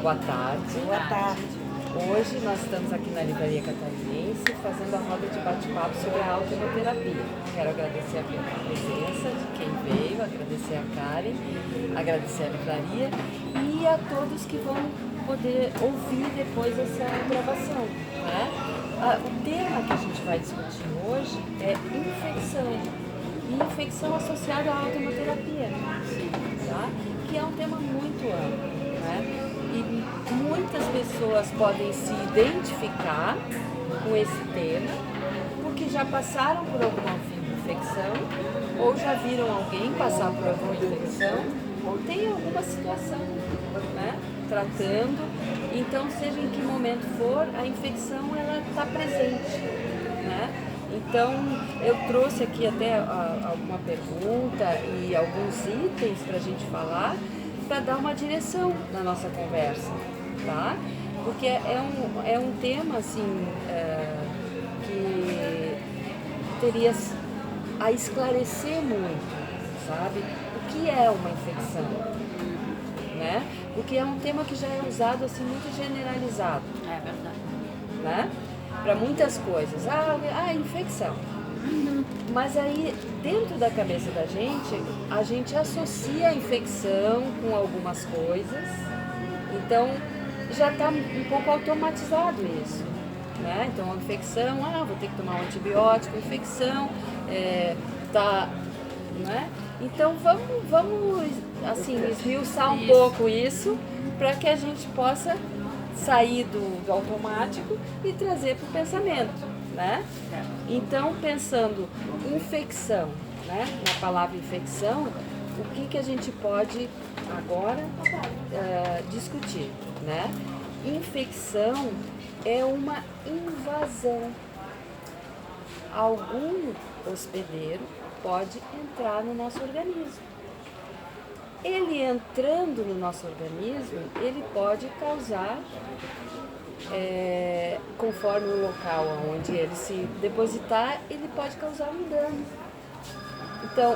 Boa tarde. Boa tarde. Hoje nós estamos aqui na Livraria Catarinense fazendo a roda de bate-papo sobre a autohemoterapia. Quero agradecer a presença de quem veio, agradecer a Karen, agradecer a livraria e a todos que vão poder ouvir depois essa gravação. Né? O tema que a gente vai discutir hoje é infecção. E infecção associada à autohemoterapia, tá? Que é um tema muito amplo. Né? E muitas pessoas podem se identificar com esse tema porque já passaram por alguma infecção ou já viram alguém passar por alguma infecção ou tem alguma situação, né, tratando. Então, seja em que momento for, a infecção ela está presente, né? Então, eu trouxe aqui até alguma pergunta e alguns itens para a gente falar, para dar uma direção na nossa conversa, tá? Porque é um tema, assim, que teria a esclarecer muito, sabe? O que é uma infecção, né? Porque é um tema que já é usado, assim, muito generalizado. É verdade. Né? Para muitas coisas. Infecção. Mas aí, dentro da cabeça da gente, a gente associa a infecção com algumas coisas. Então, já está um pouco automatizado isso. Né? Então, a infecção, vou ter que tomar um antibiótico, infecção, né? Então, vamos assim, esmiuçar um pouco isso para que a gente possa sair do automático e trazer para o pensamento, né? Então, pensando infecção, né? Na palavra infecção, o que a gente pode agora discutir, né? Infecção é uma invasão. Algum hospedeiro pode entrar no nosso organismo. Ele entrando no nosso organismo, ele pode causar, conforme o local onde ele se depositar, ele pode causar um dano. Então,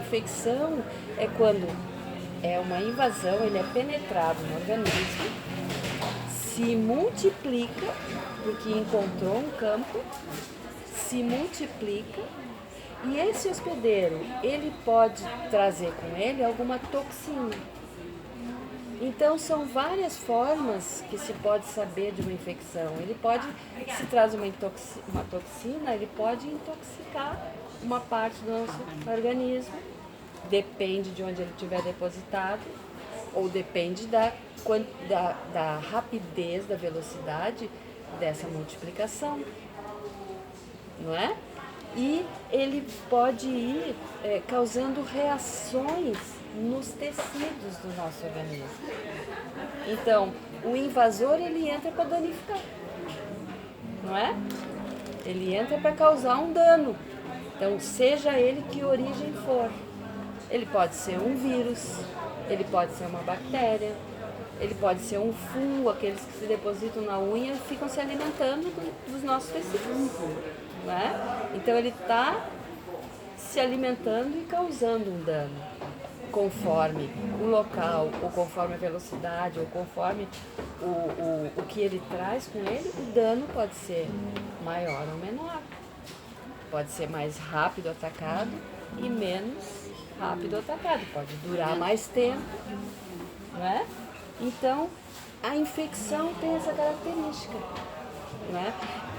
infecção é quando é uma invasão, ele é penetrado no organismo, se multiplica, porque encontrou um campo, se multiplica. E esse hospedeiro, ele pode trazer com ele alguma toxina. Então, são várias formas que se pode saber de uma infecção. Ele pode, se traz uma toxina, ele pode intoxicar uma parte do nosso organismo. Depende de onde ele estiver depositado, ou depende da rapidez, da velocidade dessa multiplicação. Não é? E ele pode ir causando reações nos tecidos do nosso organismo. Então, o invasor, ele entra para danificar, não é? Ele entra para causar um dano. Então, seja ele que origem for. Ele pode ser um vírus, ele pode ser uma bactéria, ele pode ser um fungo, aqueles que se depositam na unha e ficam se alimentando dos nossos tecidos. Né? Então ele está se alimentando e causando um dano, conforme o local, ou conforme a velocidade, ou conforme o que ele traz com ele, o dano pode ser maior ou menor. Pode ser mais rápido atacado e menos rápido atacado, pode durar mais tempo, né? Então a infecção tem essa característica. Né?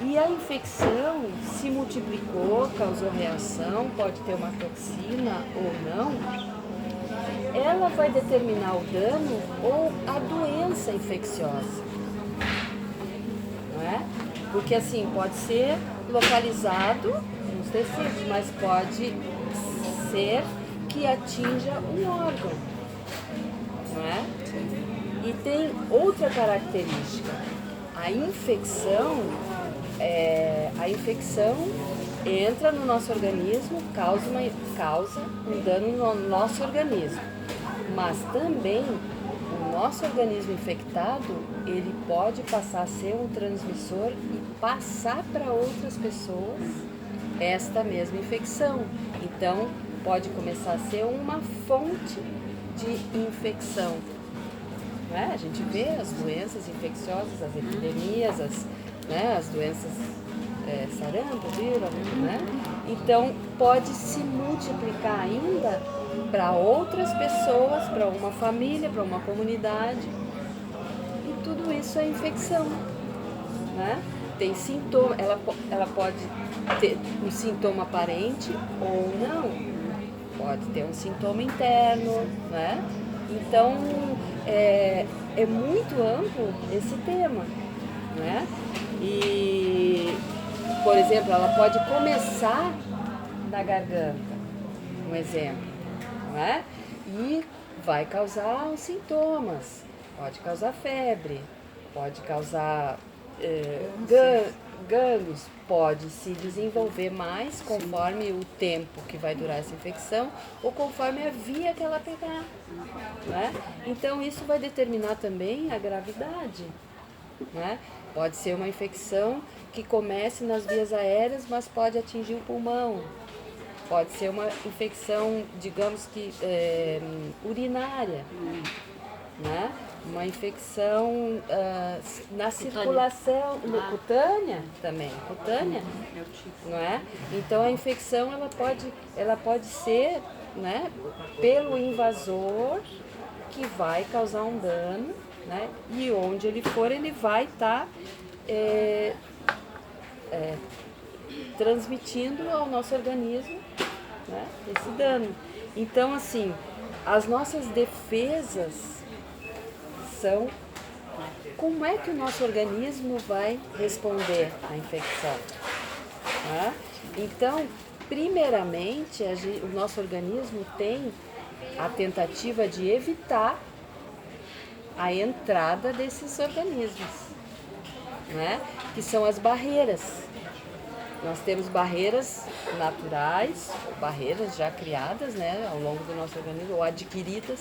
E a infecção se multiplicou, causou reação, pode ter uma toxina ou não, ela vai determinar o dano ou a doença infecciosa. Não é? Porque assim, pode ser localizado nos tecidos, mas pode ser que atinja um órgão. Não é? E tem outra característica. A infecção entra no nosso organismo, causa um dano no nosso organismo. Mas também o nosso organismo infectado, ele pode passar a ser um transmissor e passar para outras pessoas esta mesma infecção. Então, pode começar a ser uma fonte de infecção. né? A gente vê as doenças infecciosas, as epidemias, as doenças sarampo, vírus, né? Então pode se multiplicar ainda para outras pessoas, para uma família, para uma comunidade. E tudo isso é infecção, né? Tem sintoma, ela pode ter um sintoma aparente ou não, pode ter um sintoma interno, né? Então é muito amplo esse tema, né? E, por exemplo, ela pode começar na garganta, um exemplo, não é? E vai causar os sintomas, pode causar febre, pode causar gânglios, pode se desenvolver mais conforme o tempo que vai durar essa infecção ou conforme a via que ela pegar, né? Então isso vai determinar também a gravidade, né? Pode ser uma infecção que comece nas vias aéreas, mas pode atingir o pulmão. Pode ser uma infecção, digamos que urinária, né? Uma infecção na circulação cutânea também, não é? Então a infecção ela pode ser, né, pelo invasor que vai causar um dano, né? E onde ele for, ele vai estar transmitindo ao nosso organismo, né, esse dano. Então, assim, as nossas defesas são como é que o nosso organismo vai responder à infecção, né? Então, primeiramente, o nosso organismo tem a tentativa de evitar a entrada desses organismos, né? Que são as barreiras. Nós temos barreiras naturais, barreiras já criadas, né, ao longo do nosso organismo, ou adquiridas,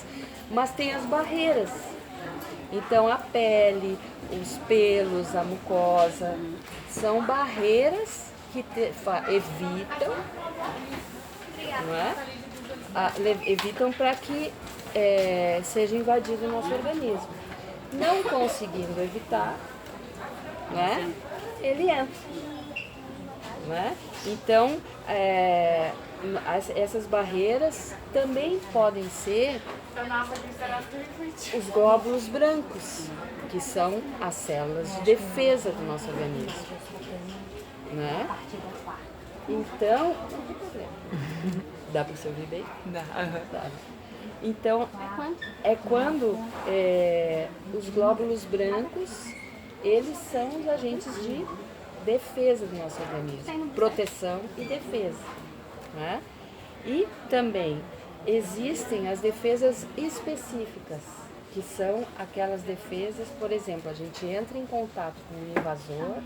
mas tem as barreiras. Então a pele, os pelos, a mucosa, são barreiras que evitam, não é? Evitam para que seja invadido o nosso organismo. Não conseguindo evitar, né, ele entra. Né? Então, essas barreiras também podem ser os glóbulos brancos, que são as células de defesa do nosso organismo. Né? Então, não tem problema. Dá para você ouvir bem? Dá. Dá. Então, é quando os glóbulos brancos, eles são os agentes de defesa do nosso organismo, proteção e defesa, né? E também existem as defesas específicas, que são aquelas defesas, por exemplo, a gente entra em contato com um invasor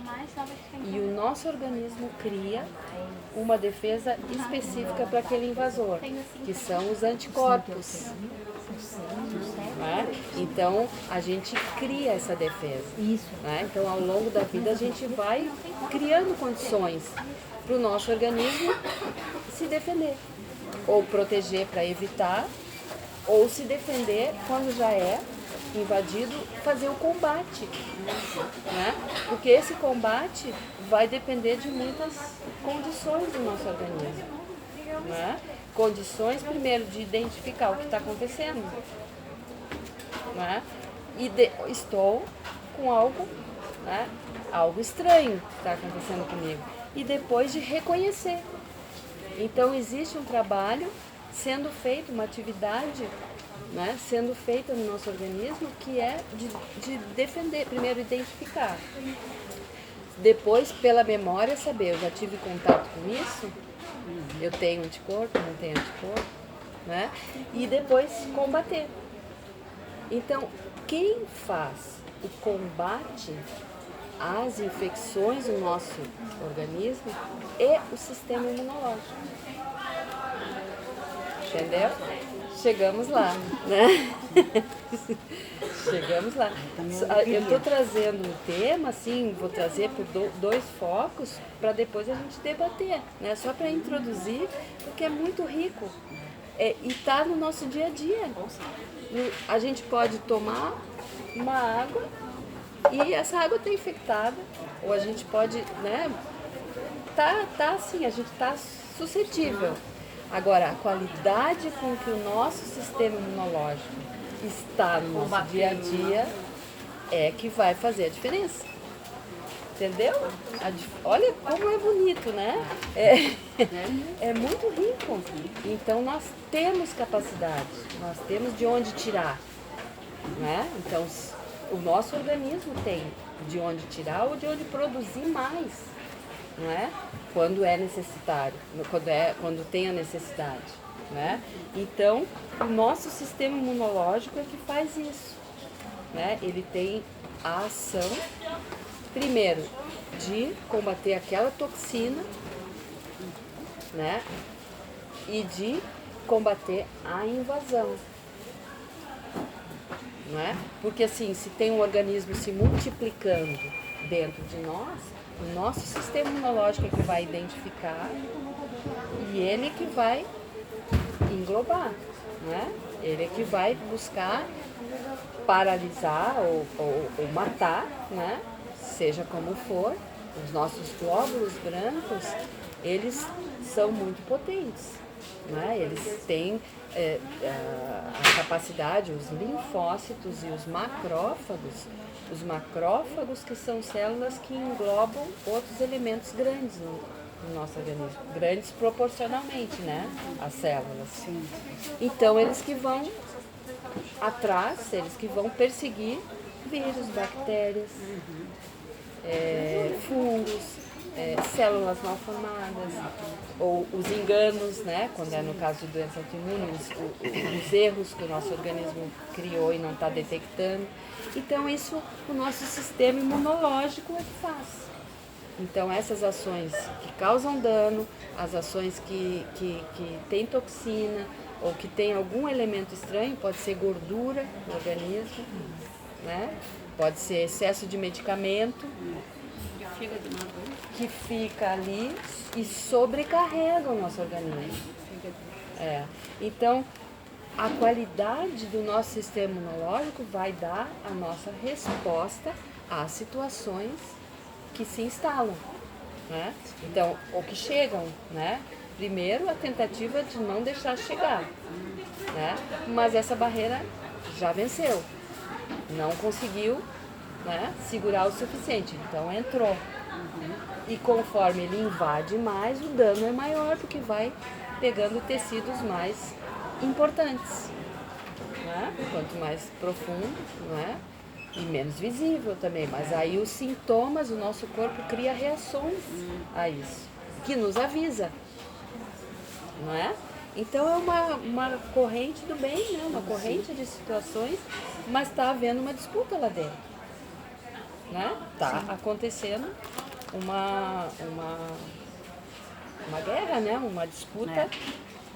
e o nosso organismo cria uma defesa específica para aquele invasor, que são os anticorpos. Né? Então a gente cria essa defesa. Né? Então ao longo da vida a gente vai criando condições para o nosso organismo se defender, ou proteger para evitar, ou se defender quando já é invadido, fazer o combate. Né? Porque esse combate vai depender de muitas condições do nosso organismo. Né? Condições, primeiro, de identificar o que está acontecendo. Né? E estou com algo, né? Algo estranho que está acontecendo comigo. E depois de reconhecer. Então existe um trabalho sendo feito, uma atividade, né, sendo feita no nosso organismo, que é de defender, primeiro identificar. Depois, pela memória, saber, eu já tive contato com isso, eu tenho anticorpo, não tenho anticorpo, né? E depois combater. Então, quem faz o combate às infecções no nosso organismo é o sistema imunológico. Entendeu? Chegamos lá, né? Chegamos lá. Eu estou trazendo um tema, assim, vou trazer por dois focos para depois a gente debater, né? Só para introduzir, porque é muito rico. E está no nosso dia a dia. A gente pode tomar uma água e essa água está infectada, ou a gente pode, né, tá assim, a gente está suscetível. Agora, a qualidade com que o nosso sistema imunológico está no nosso dia a dia é que vai fazer a diferença. Entendeu? Olha como é bonito, né? É muito rico. Então, nós temos capacidade, nós temos de onde tirar. Né? Então, o nosso organismo tem de onde tirar ou de onde produzir mais, não é? Quando é necessário, quando tem a necessidade, né? Então, o nosso sistema imunológico é que faz isso, né? Ele tem a ação, primeiro, de combater aquela toxina, né? E de combater a invasão. Não é? Porque assim, se tem um organismo se multiplicando dentro de nós, o nosso sistema imunológico é que vai identificar e ele que vai englobar, não é? Ele é que vai buscar paralisar ou matar, né? Seja como for. Os nossos glóbulos brancos, eles são muito potentes, né? Eles têm a capacidade, os linfócitos e os macrófagos que são células que englobam outros elementos grandes no nosso organismo, grandes proporcionalmente, né, as células. Sim. Então eles que vão atrás, eles que vão perseguir vírus, bactérias, fungos, células mal formadas, ou os enganos, né, quando é no caso de doença autoimune, os erros que o nosso organismo criou e não está detectando. Então isso o nosso sistema imunológico é que faz. Então essas ações que causam dano, as ações que têm toxina ou que tem algum elemento estranho, pode ser gordura no organismo, né? Pode ser excesso de medicamento, que fica ali e sobrecarrega o nosso organismo. Então, a qualidade do nosso sistema imunológico vai dar a nossa resposta às situações que se instalam, né? Então, ou que chegam, né? Primeiro, a tentativa de não deixar chegar, né? Mas essa barreira já venceu, não conseguiu, né, segurar o suficiente, então entrou. E conforme ele invade mais, o dano é maior, porque vai pegando tecidos mais importantes, né? Quanto mais profundo, né? E menos visível também, mas aí os sintomas, o nosso corpo cria reações a isso, que nos avisa, não é? Então é uma corrente do bem, né? Uma corrente de situações, mas está havendo uma disputa lá dentro, né? Está acontecendo uma guerra, né? Uma disputa.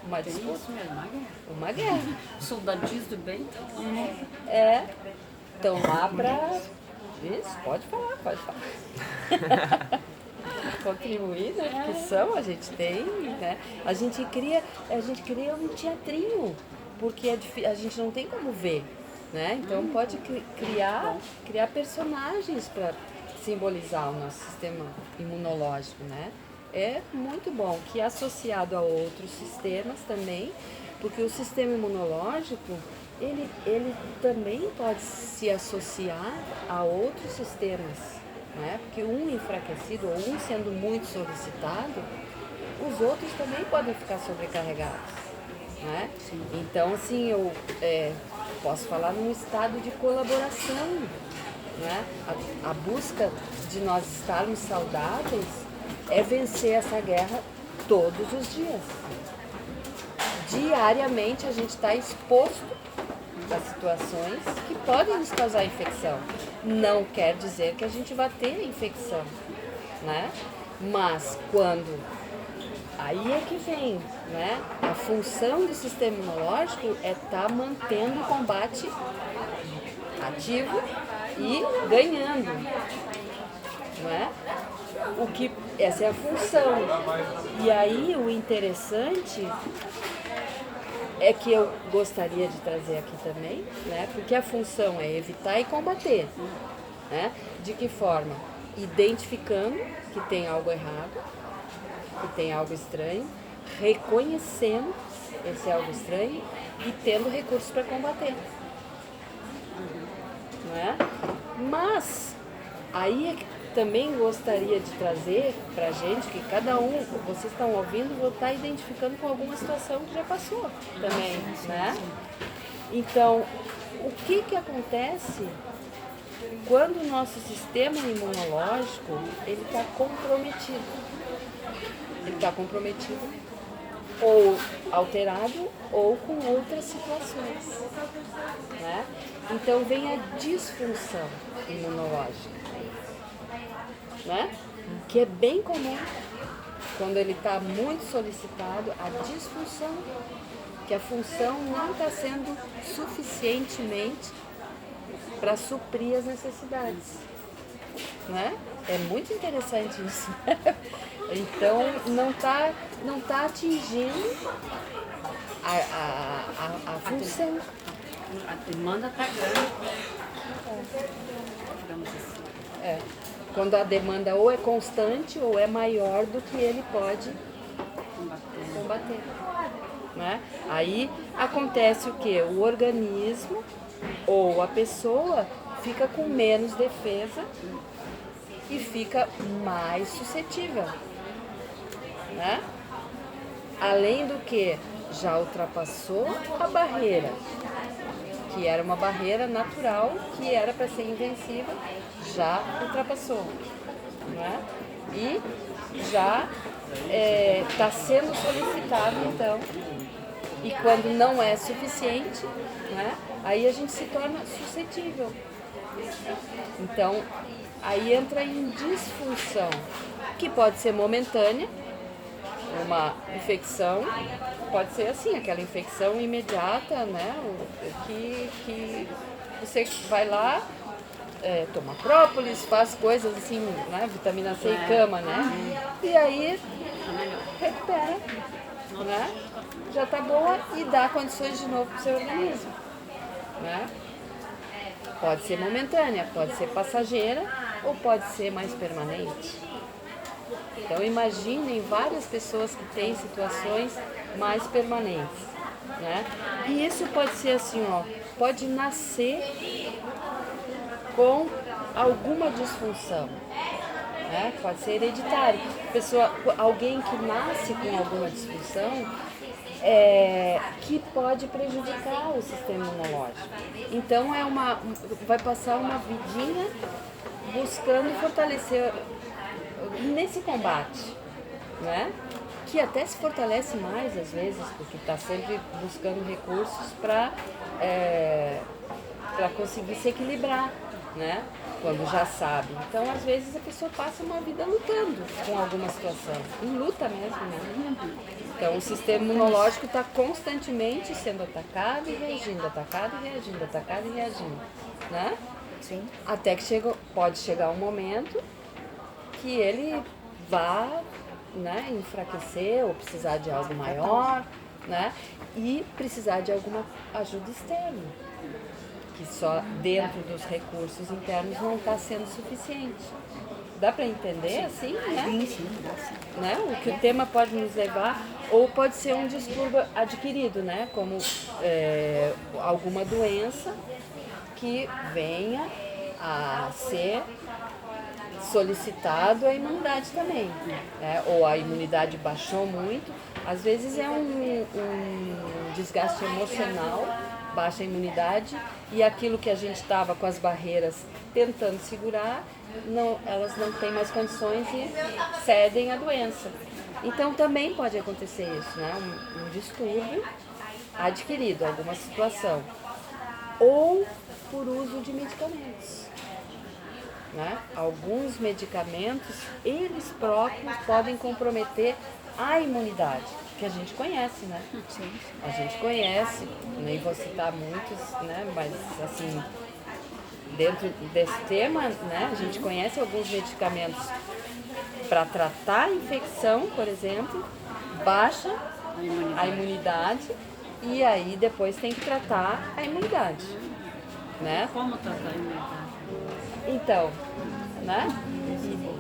Uma disputa. Isso mesmo, uma guerra. Soldadinhos do bem. Estão lá para... Isso, pode falar. Contribuir, né? Que são, a gente tem, né? A gente cria um teatrinho, porque a gente não tem como ver, né? Então pode criar personagens para simbolizar o nosso sistema imunológico, né? É muito bom que é associado a outros sistemas também, porque o sistema imunológico ele também pode se associar a outros sistemas, né? Porque um enfraquecido ou um sendo muito solicitado, os outros também podem ficar sobrecarregados, né? Então, assim, eu posso falar num estado de colaboração, né? A busca de nós estarmos saudáveis é vencer essa guerra todos os dias. Diariamente a gente está exposto a situações que podem nos causar infecção. Não quer dizer que a gente vai ter infecção, né? Mas quando... Aí é que vem, né? A função do sistema imunológico é estar mantendo o combate ativo e ganhando, não é? Essa é a função. E aí o interessante é que eu gostaria de trazer aqui também, né? Porque a função é evitar e combater, né? De que forma? Identificando que tem algo errado, que tem algo estranho, reconhecendo esse algo estranho e tendo recursos para combater, não é? Mas aí é que também gostaria de trazer para a gente que cada um, vocês estão ouvindo, vou estar identificando com alguma situação que já passou também, né? Então, o que acontece quando o nosso sistema imunológico ele está comprometido? Ele está comprometido ou alterado ou com outras situações, né? Então vem a disfunção imunológica, né? Que é bem comum quando ele está muito solicitado, a disfunção, que a função não está sendo suficientemente para suprir as necessidades, né? É muito interessante isso. Então não tá atingindo a função. A demanda está grande. Digamos assim. É. Quando a demanda ou é constante ou é maior do que ele pode combater. Né? Aí acontece o quê? O organismo ou a pessoa fica com menos defesa e fica mais suscetível. Né? Além do que já ultrapassou a barreira, que era uma barreira natural, que era para ser invencível, já ultrapassou. Né? E já está sendo solicitado, então, e quando não é suficiente, né, aí a gente se torna suscetível. Então, aí entra em disfunção, que pode ser momentânea, uma infecção, pode ser assim, aquela infecção imediata, né, que você vai lá, toma própolis, faz coisas assim, né, vitamina C e cama, né, e aí recupera, né, já tá boa e dá condições de novo pro seu organismo, né. Pode ser momentânea, pode ser passageira ou pode ser mais permanente. Então imaginem várias pessoas que têm situações mais permanentes, né? E isso pode ser assim, ó, pode nascer com alguma disfunção, né? Pode ser hereditário. Alguém que nasce com alguma disfunção que pode prejudicar o sistema imunológico. Então vai passar uma vidinha buscando fortalecer nesse combate, né? Que até se fortalece mais às vezes, porque está sempre buscando recursos para conseguir se equilibrar, né? Quando já sabe. Então, às vezes, a pessoa passa uma vida lutando com alguma situação, em luta mesmo, né? Então, o sistema imunológico está constantemente sendo atacado e reagindo, atacado e reagindo, atacado e reagindo, né? Sim. Até que pode chegar um momento que ele vá, né, enfraquecer ou precisar de algo maior, né, e precisar de alguma ajuda externa, que só dentro dos recursos internos não está sendo suficiente. Dá para entender assim, né? Sim, Né? O que o tema pode nos levar, ou pode ser um distúrbio adquirido, né? Como alguma doença que venha a ser solicitado a imunidade também, né? Ou a imunidade baixou muito, às vezes é um desgaste emocional, baixa a imunidade e aquilo que a gente estava com as barreiras tentando segurar, elas não têm mais condições e cedem à doença. Então também pode acontecer isso, né? Um distúrbio adquirido, alguma situação, ou por uso de medicamentos. Né? Alguns medicamentos, eles próprios podem comprometer a imunidade, que a gente conhece, né? Sim. A gente conhece, nem vou citar muitos, né? Mas assim, dentro desse tema, né? A gente conhece alguns medicamentos para tratar a infecção, por exemplo, baixa a imunidade E aí depois tem que tratar a imunidade, né? Como tratar a imunidade? Então, né?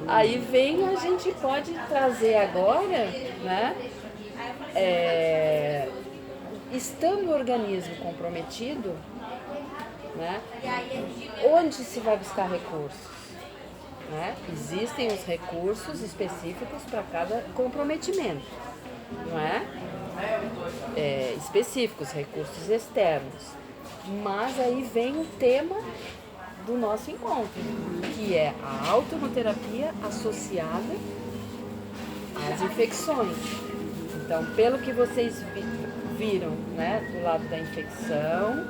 Aí a gente pode trazer agora, né? Estando o organismo comprometido, né? Onde se vai buscar recursos? Né? Existem os recursos específicos para cada comprometimento, não é? Específicos, recursos externos. Mas aí vem o tema do nosso encontro, que é a autonoterapia associada às infecções. Então, pelo que vocês viram, né, do lado da infecção,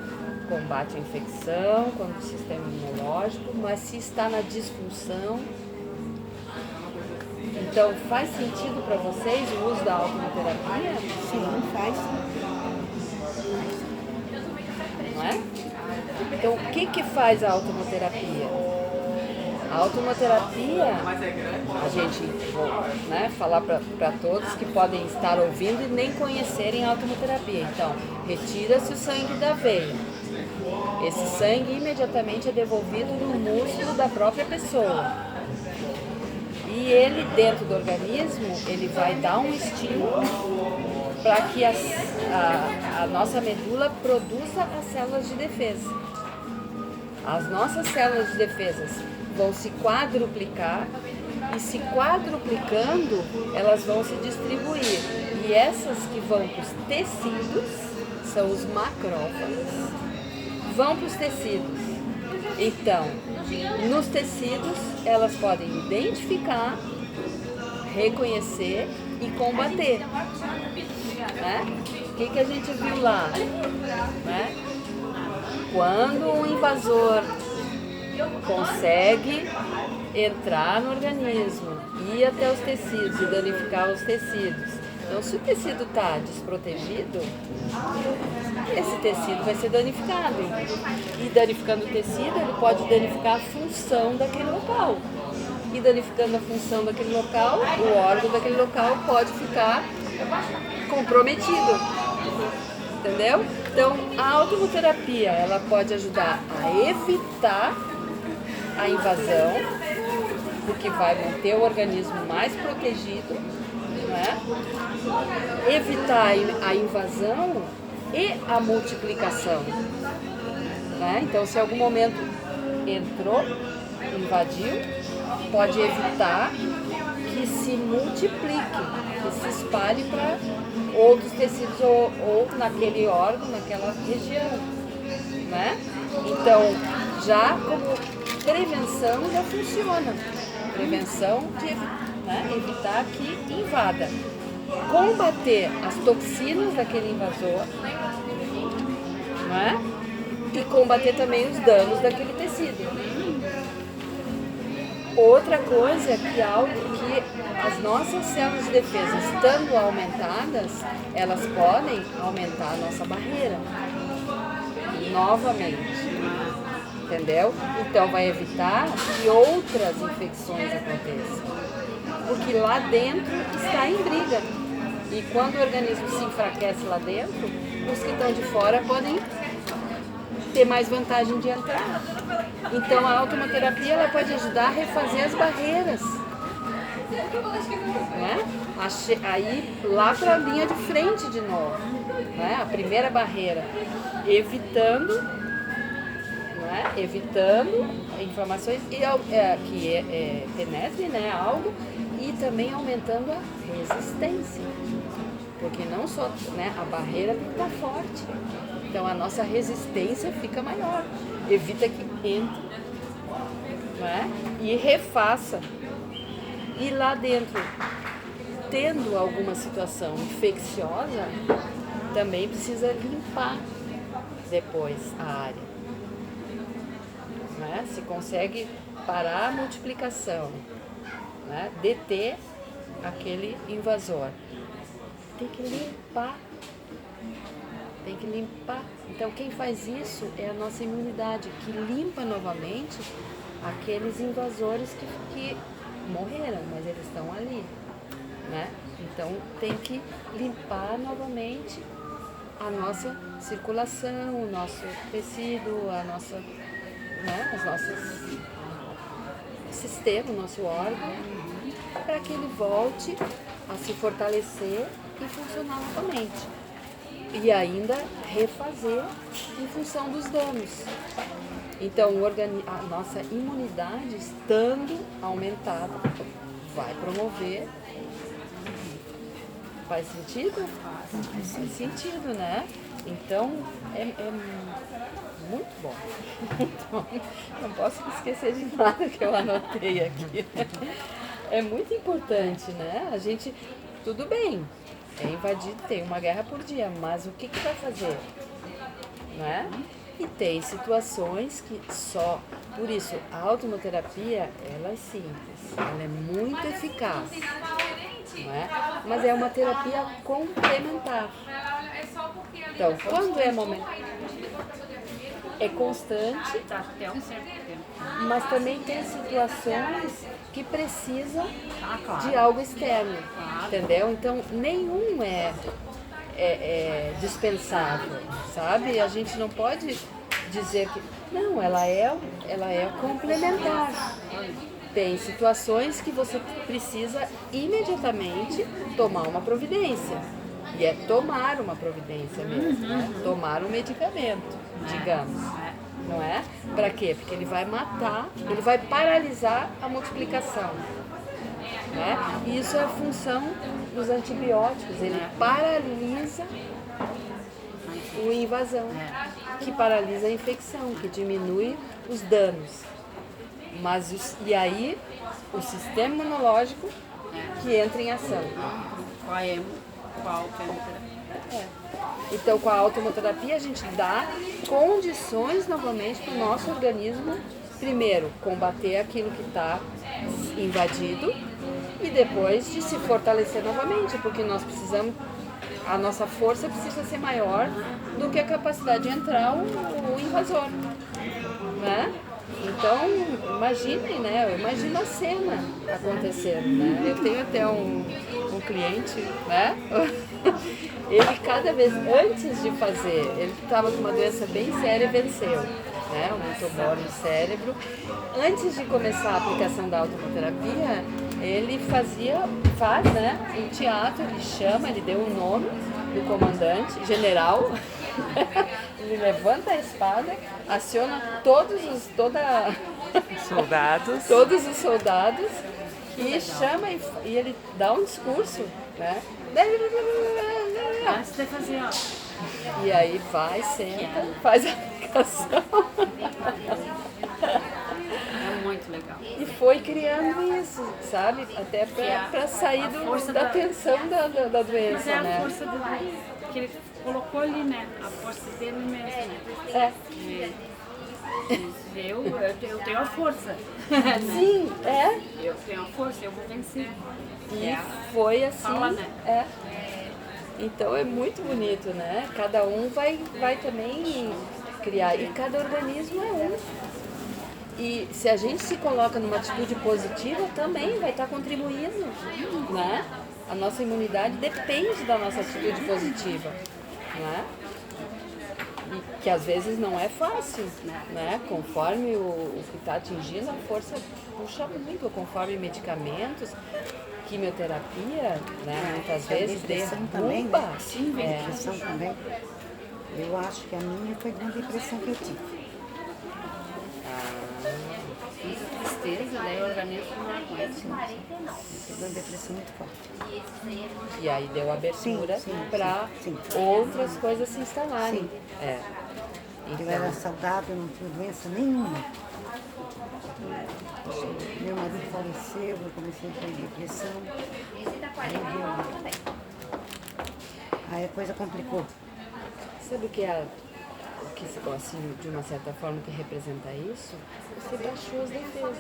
combate à infecção, quando o sistema imunológico, mas se está na disfunção. Então, faz sentido para vocês o uso da autonoterapia? Sim, faz. Não é? Então, o que faz a autonoterapia? A autonoterapia, a gente, né, falar para todos que podem estar ouvindo e nem conhecerem a autonoterapia. Então, retira-se o sangue da veia. Esse sangue imediatamente é devolvido no músculo da própria pessoa. E ele, dentro do organismo, ele vai dar um estímulo para que a nossa medula produza as células de defesa. As nossas células de defesa vão se quadruplicar e, se quadruplicando, elas vão se distribuir. E essas que vão para os tecidos, são os macrófagos, vão para os tecidos. Então, nos tecidos, elas podem identificar, reconhecer e combater. Né? O que a gente viu lá? Né? Quando um invasor consegue entrar no organismo, ir até os tecidos e danificar os tecidos. Então, se o tecido está desprotegido, esse tecido vai ser danificado. E danificando o tecido, ele pode danificar a função daquele local. E danificando a função daquele local, o órgão daquele local pode ficar comprometido. Entendeu? Então, a autonoterapia, ela pode ajudar a evitar a invasão, porque vai manter o organismo mais protegido, né? Evitar a invasão e a multiplicação. Né? Então, se em algum momento entrou, invadiu, pode evitar que se multiplique, que se espalhe para outros tecidos ou naquele órgão, naquela região. Né? Então, já como prevenção já funciona. Prevenção de evitar que invada. Combater as toxinas daquele invasor, né? E combater também os danos daquele tecido. Outra coisa é que as nossas células de defesa, estando aumentadas, elas podem aumentar a nossa barreira novamente. Entendeu? Então vai evitar que outras infecções aconteçam. Porque lá dentro está em briga. E quando o organismo se enfraquece lá dentro, os que estão de fora podem ter mais vantagem de entrar. Então a autonoterapia ela pode ajudar a refazer as barreiras. Né? Aí lá para a linha de frente de novo. Né? A primeira barreira, evitando inflamações que penetrem, né, algo, e também aumentando a resistência. Porque não só, né, a barreira tem que estar forte. Então a nossa resistência fica maior. Evita que entre, né, e refaça. E lá dentro, tendo alguma situação infecciosa, também precisa limpar depois a área. Né? Se consegue parar a multiplicação, né? Deter aquele invasor. Tem que limpar. Tem que limpar. Então quem faz isso é a nossa imunidade, que limpa novamente aqueles invasores que morreram, mas eles estão ali. Né? Então tem que limpar novamente a nossa circulação, o nosso tecido, a nossa, né, as nossas sistema, o nosso órgão, para que ele volte a se fortalecer e funcionar novamente. E ainda refazer em função dos danos. Então, a nossa imunidade, estando aumentada, vai promover. Faz sentido? Faz sentido, né? Então, é muito bom. Muito bom. Não posso esquecer de nada que eu anotei aqui. É muito importante, né? A gente, tudo bem, é invadido, tem uma guerra por dia, mas o que vai fazer? Né? E tem situações que só, por isso, a automoterapia, ela é simples, ela é muito eficaz, não é? Mas é uma terapia complementar. Então, quando é momento, é constante, Até um certo tempo. mas também tem situações que precisam Claro. de algo externo, entendeu? Então, nenhum é dispensável, sabe? A gente não pode dizer que... Não, ela é complementar. Tem situações que você precisa imediatamente tomar uma providência. E é tomar uma providência mesmo, né? Tomar um medicamento, digamos. Não é? Para quê? Porque ele vai matar, ele vai paralisar a multiplicação. Né? E isso é a função dos antibióticos, ele paralisa a invasão, que paralisa a infecção, que diminui os danos. E aí o sistema imunológico que entra em ação. Qual é a Então, com a automoterapia, a gente dá condições novamente para o nosso organismo, primeiro, combater aquilo que está invadido e depois de se fortalecer novamente, porque nós precisamos, a nossa força precisa ser maior do que a capacidade de entrar o invasor, né? Então, imaginem, né? Eu imagino a cena acontecendo, né? Eu tenho até um cliente, né? Ele cada vez, antes de fazer, ele estava com uma doença bem séria e venceu, né? Um tumor no cérebro. Antes de começar a aplicação da autoterapia, ele faz, né? Um teatro, ele deu o nome do comandante, general. Ele levanta a espada, aciona todos os soldados e chama e ele dá um discurso, né? Antes de fazer, ó. E aí vai, senta, faz a aplicação. É muito legal. E foi criando isso, sabe? Até para sair da tensão da doença, Mas é a né? força que ele colocou ali, né? A força dele mesmo, né? Eu tenho a força. Sim, Eu tenho a força, eu vou vencer. E foi assim. Fala, né? Então é muito bonito, né? Cada um vai também criar. E cada organismo é um. E se a gente se coloca numa atitude positiva, também vai estar contribuindo, né? A nossa imunidade depende da nossa atitude positiva, né? E que às vezes não é fácil, né? Conforme o que está atingindo, a força puxa muito, conforme medicamentos, quimioterapia, né? Muitas vezes depressão também, derruba. né? Sim, depressão também. Eu acho que a minha foi uma depressão que eu tive. Muita tristeza, daí o organismo não aguenta. Tive uma depressão muito forte. E aí deu abertura Sim, para sim. outras coisas se instalarem. Sim. Eu Então, era saudável, não tinha doença nenhuma. Meu marido faleceu, eu comecei a ter depressão. Aí a coisa complicou. sabe o que assim, de uma certa forma, que representa isso? Você baixou as defesas.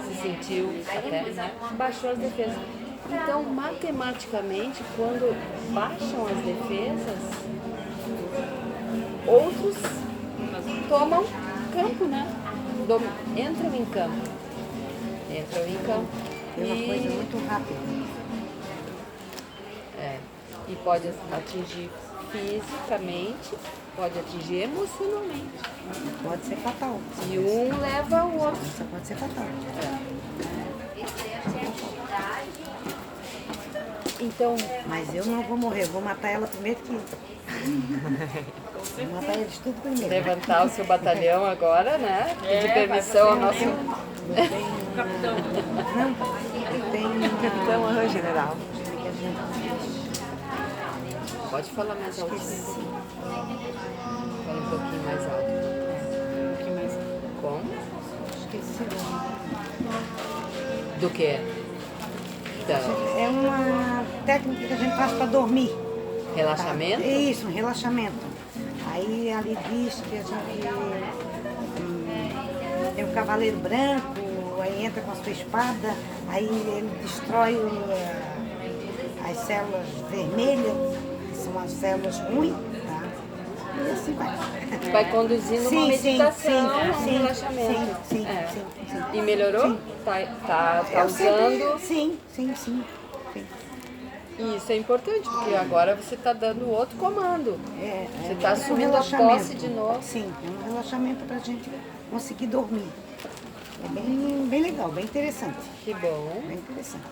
Se sentiu até, né? Baixou as defesas. Então, matematicamente, quando baixam as defesas, outros tomam campo, né? Entram em campo. Foi uma coisa muito rápida. E pode atingir fisicamente, pode atingir emocionalmente. Pode ser fatal. E um leva ao outro. Isso pode ser fatal. Então, Mas eu não vou morrer, eu vou matar ela primeiro que... Vou matar eles tudo primeiro. levantar o seu batalhão agora, né? Pedir permissão ao nosso Capitão. Não, tem uma... capitão, general. que a gente... Pode falar mais alto. Esqueci. Fala um pouquinho mais alto. Um pouquinho mais. Como? Esqueci. Do que? Então, É uma técnica que a gente faz para dormir. relaxamento? Isso, um relaxamento. Aí ali diz que a gente tem um cavaleiro branco, aí entra com a sua espada, aí ele destrói as células vermelhas, que são as células ruins, tá? E assim vai. Vai conduzindo uma meditação, um relaxamento. Sim. E melhorou? Sim. Tá Eu usando. Sim. E isso é importante, porque agora você está dando outro comando. Você está um assumindo a relaxamento. posse de novo. Sim, é um relaxamento para a gente conseguir dormir. É bem legal, bem interessante. Que bom. Bem interessante.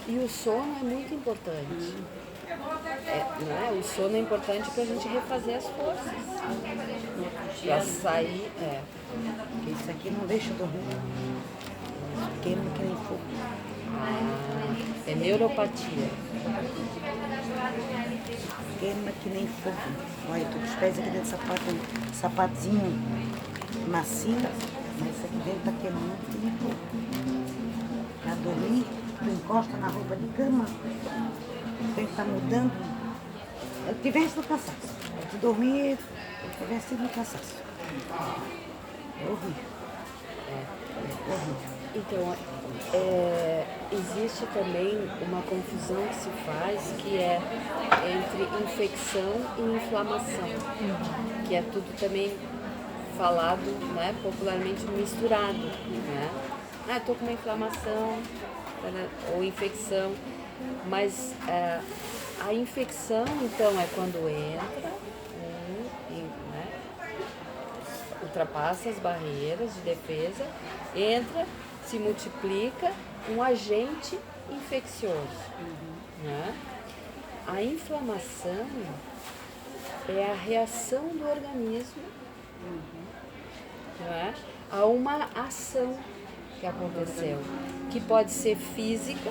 E o sono é muito importante. Né? O sono é importante para a gente refazer as forças. Para sair. Porque isso aqui não deixa eu dormir. Queima que nem fogo. É neuropatia. Queima que nem fogo. Olha, eu tô com os pés aqui dentro do sapato, sapatinho macio, mas isso aqui dentro tá queimando que nem fogo. Pra dormir, tu encosta na roupa de cama, tem que estar mudando. Eu tivesse no cansaço. Tu dormir, eu tivesse no cansaço. É horrível. É horrível. Então, existe também uma confusão que se faz, que é entre infecção e inflamação, que é tudo também falado, né, popularmente misturado, né? Ah, estou com uma inflamação, né, ou infecção, mas a infecção, então, é quando entra, né, ultrapassa as barreiras de defesa, entra, se multiplica um agente infeccioso. Né? A inflamação é a reação do organismo né, a uma ação que aconteceu, que pode ser física,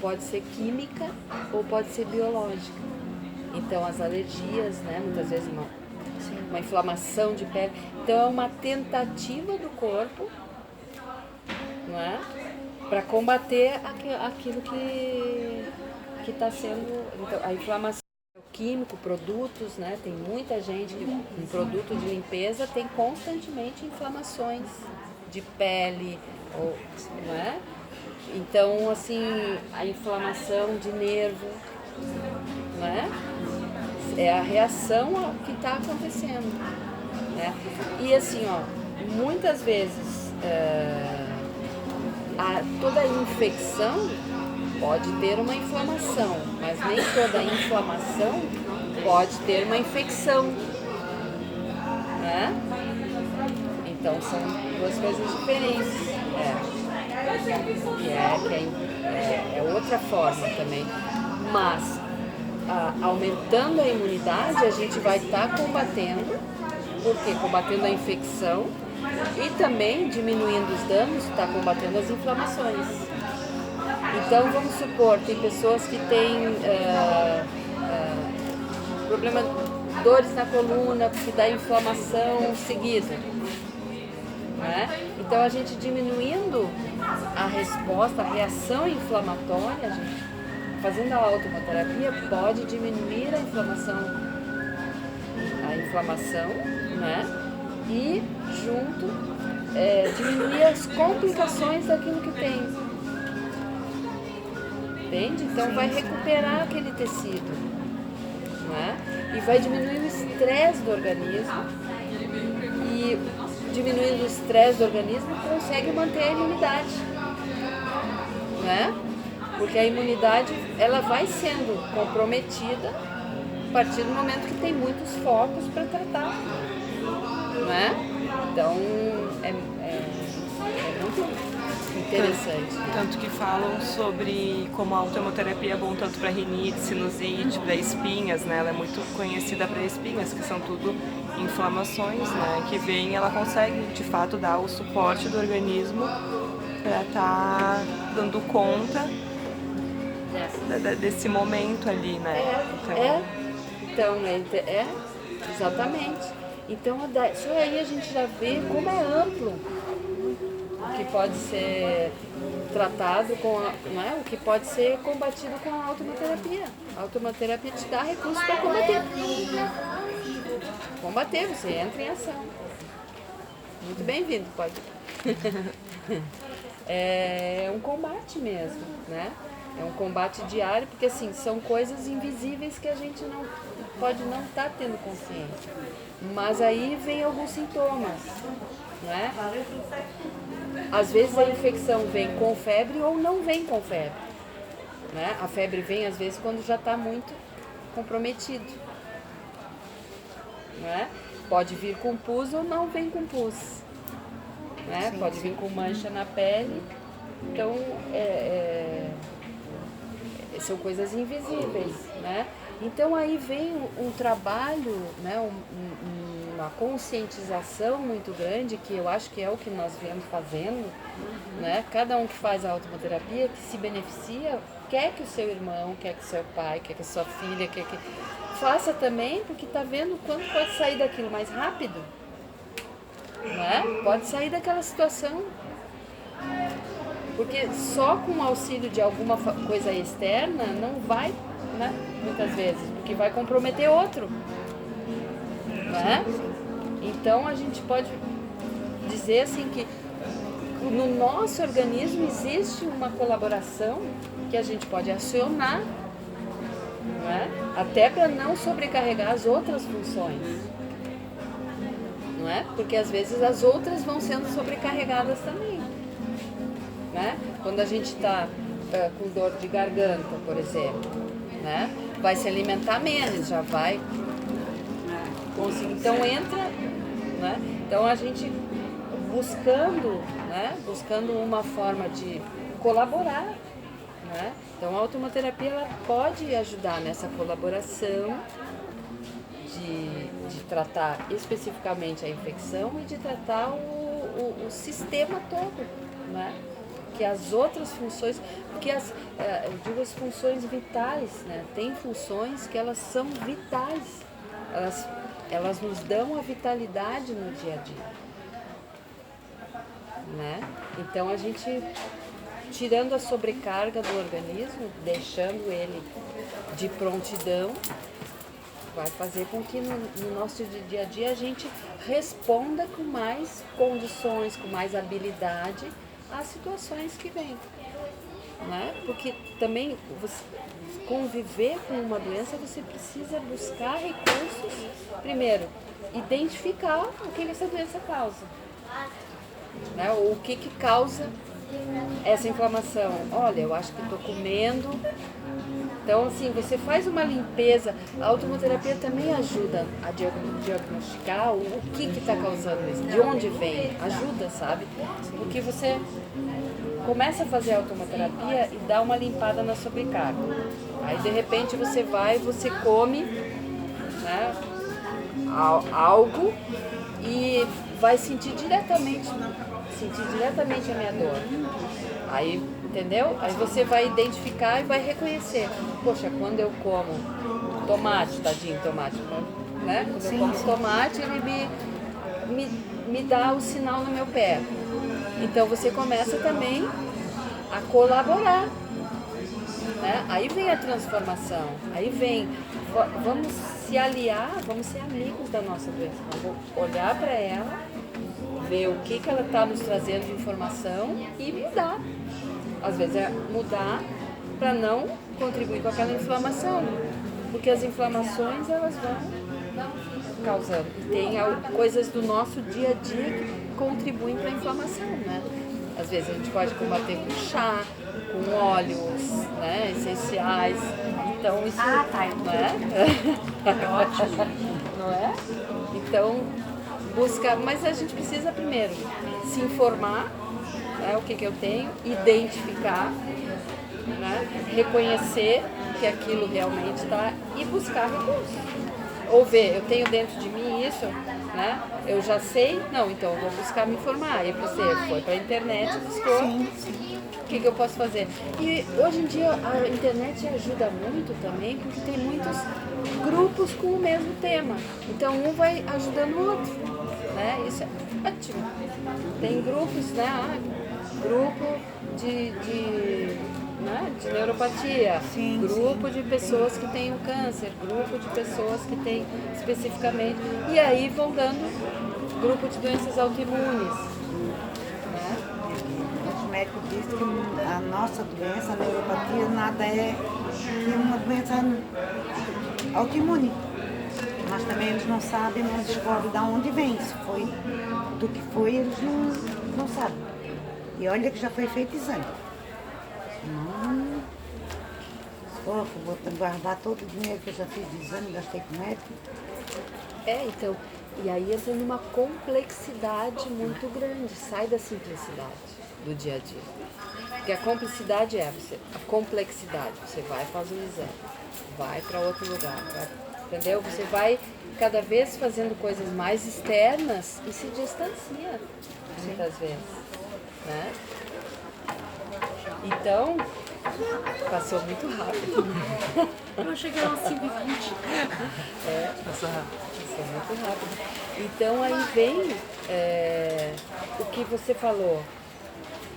pode ser química ou pode ser biológica. Então as alergias, né, muitas vezes uma inflamação de pele, então é uma tentativa do corpo, não é? Para combater aquilo que está sendo. Então, a inflamação químico, produtos, né? Tem muita gente que em produto de limpeza tem constantemente inflamações de pele, não é? Então, assim, a inflamação de nervo, não é? É a reação ao que está acontecendo, né? E assim, ó, muitas vezes toda infecção pode ter uma inflamação, mas nem toda inflamação pode ter uma infecção, né? Então são duas coisas diferentes. É outra forma também. Mas aumentando a imunidade, a gente vai estar combatendo, porque combatendo a infecção e também diminuindo os danos, está combatendo as inflamações. Então vamos supor, tem pessoas que têm problema, dores na coluna, porque dá inflamação seguida. Né? Então a gente diminuindo a resposta, a reação inflamatória, fazendo a autoterapia, pode diminuir a inflamação, né? E junto diminuir as complicações daquilo que tem. Entende? Então vai recuperar aquele tecido, né? E vai diminuir o estresse do organismo. E diminuindo o estresse do organismo consegue manter a imunidade, né? Porque a imunidade ela vai sendo comprometida a partir do momento que tem muitos focos para tratar, não é? Então, é muito interessante. Tanto que falam sobre como a autohemoterapia é bom tanto para rinite, sinusite, para espinhas, né? Ela é muito conhecida para espinhas, que são tudo inflamações, né? Que vem, ela consegue, de fato, dar o suporte do organismo para estar dando conta desse momento ali, né? Exatamente. Então, só aí a gente já vê como é amplo o que pode ser tratado com não é? O que pode ser combatido com a autohemoterapia. A autohemoterapia te dá recursos para combater. Combater, você entra em ação. Muito bem-vindo, pode. É um combate mesmo, né? É um combate diário, porque assim, são coisas invisíveis que a gente não pode não estar tendo consciência. Mas aí vem alguns sintomas, né? Às vezes a infecção vem com febre ou não vem com febre, né? A febre vem às vezes quando já está muito comprometido, né? Pode vir com pus ou não vem com pus, né? Pode vir com mancha na pele. Então, são coisas invisíveis, né? Então aí vem um trabalho, né? Uma conscientização muito grande, que eu acho que é o que nós viemos fazendo, né? Cada um que faz a autohemoterapia, que se beneficia, quer que o seu irmão, quer que o seu pai, quer que a sua filha, quer que faça também, porque está vendo quando pode sair daquilo mais rápido, né? Pode sair daquela situação. Porque só com o auxílio de alguma coisa externa não vai, né? Muitas vezes, porque vai comprometer outro, né? Então a gente pode dizer assim que no nosso organismo existe uma colaboração que a gente pode acionar, né? Até para não sobrecarregar as outras funções, não é? Porque às vezes as outras vão sendo sobrecarregadas também. Né? Quando a gente está com dor de garganta, por exemplo, né? Vai se alimentar menos, já vai conseguir. Então entra, né? Então a gente buscando, né? Buscando uma forma de colaborar, né? Então a autohemoterapia ela pode ajudar nessa colaboração de tratar especificamente a infecção e de tratar o sistema todo, né? Que as outras funções, porque eu digo as funções vitais, né? Tem funções que elas são vitais, elas nos dão a vitalidade no dia a dia, né? Então a gente, tirando a sobrecarga do organismo, deixando ele de prontidão, vai fazer com que no nosso dia a dia a gente responda com mais condições, com mais habilidade as situações que vêm, né? Porque também conviver com uma doença você precisa buscar recursos. Primeiro, identificar o que essa doença causa, né? O que causa essa inflamação. Olha, eu acho que estou comendo. Então, assim, você faz uma limpeza. A autohemoterapia também ajuda a diagnosticar o que está causando isso, de onde vem. Ajuda, sabe? Porque você começa a fazer a autohemoterapia e dá uma limpada na sobrecarga. Aí, de repente, você come, né, algo e vai sentir diretamente a minha dor. Aí, entendeu? Aí você vai identificar e vai reconhecer. Poxa, quando eu como tomate, tadinho, tomate, né? Quando eu como tomate, ele me dá o sinal no meu pé. Então você começa também a colaborar, né? Aí vem a transformação, aí vem, vamos se aliar, vamos ser amigos da nossa doença, vamos olhar para ela, ver o que ela está nos trazendo de informação e mudar. Às vezes é mudar para não contribuir com aquela inflamação, porque as inflamações elas vão causando. Tem coisas do nosso dia a dia que contribuem para a inflamação, né? Às vezes a gente pode combater com chá, com óleos, né, essenciais, Então isso tá. não é? Ótimo. Não é? Então buscar, mas a gente precisa primeiro se informar, né, o que eu tenho, identificar, né, reconhecer que aquilo realmente está e buscar recursos. Ou ver, eu tenho dentro de mim isso, né? Eu já sei, não, então eu vou buscar me informar. E você foi para a internet, buscou. O que eu posso fazer? E hoje em dia a internet ajuda muito também, porque tem muitos grupos com o mesmo tema. Então um vai ajudando o outro, né? Isso é ótimo. Tem grupos, né? Grupo né, de neuropatia, grupo de pessoas que têm o câncer, grupo de pessoas que têm especificamente, e aí vão dando grupo de doenças autoimunes. Né? Os médicos dizem que a nossa doença, a neuropatia, nada é que uma doença autoimune. Mas também eles não sabem, não descobrem de onde vem. Se foi do que foi, eles não sabem. E olha que já foi feito exame. Vou guardar todo o dinheiro que eu já fiz de exame, gastei com médico. Então, e aí entra numa complexidade muito grande, sai da simplicidade do dia a dia. Porque a complexidade a complexidade, você vai fazer o exame, vai para outro lugar, entendeu? Você vai cada vez fazendo coisas mais externas e se distancia, muitas vezes, né? Então, passou muito rápido. Eu cheguei aos 5h20. Passou muito rápido. Então aí vem o que você falou.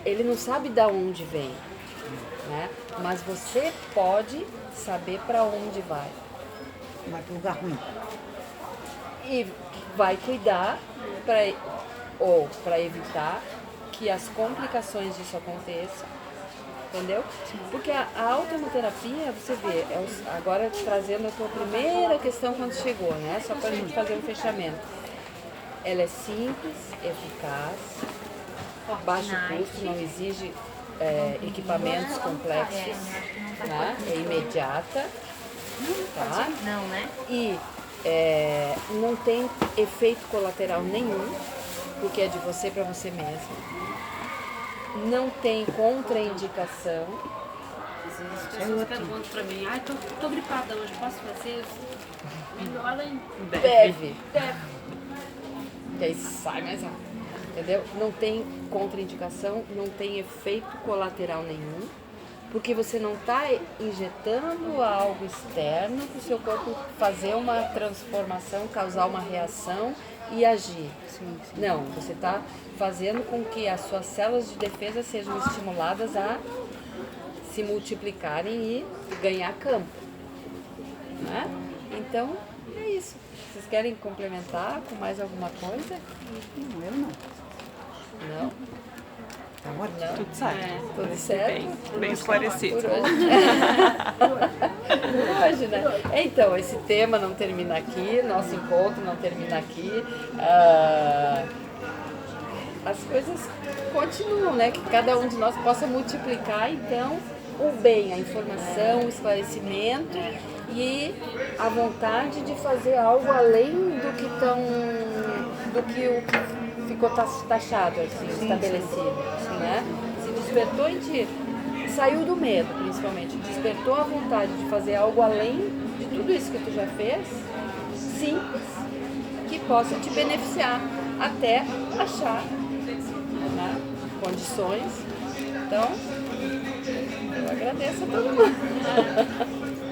Ele não sabe de onde vem, né? Mas você pode saber para onde vai. Vai para um lugar ruim. E vai cuidar para evitar que as complicações disso aconteçam. Entendeu? Porque a autoimunoterapia, você vê, agora trazendo a tua primeira questão quando chegou, né? Só para a gente fazer um fechamento. Ela é simples, eficaz, baixo custo, não exige equipamentos complexos, tá? É imediata, tá? Não, né? E não tem efeito colateral nenhum, porque é de você para você mesmo. Não tem contraindicação. As pessoas perguntam pra mim, tô gripada hoje, posso fazer isso? Melhor ainda. Deve. Que aí sai mais rápido. Entendeu? Não tem contraindicação, não tem efeito colateral nenhum, porque você não está injetando algo externo para o seu corpo fazer uma transformação, causar uma reação e agir. Não, você está fazendo com que as suas células de defesa sejam estimuladas a se multiplicarem e ganhar campo. Né? Então, é isso. Vocês querem complementar com mais alguma coisa? Não, eu não. Não? Tá ótimo. Não? Tudo certo. Tudo certo? Bem esclarecido. Por hoje. Por hoje, né? Então, esse tema não termina aqui, nosso encontro não termina aqui. As coisas continuam, né? Que cada um de nós possa multiplicar, então, o bem, a informação, o esclarecimento e a vontade de fazer algo além do que ficou taxado, assim, estabelecido, né? Se despertou em ti, saiu do medo, principalmente, despertou a vontade de fazer algo além de tudo isso que tu já fez, simples, que possa te beneficiar até achar, né, condições. Então, eu agradeço a todo mundo.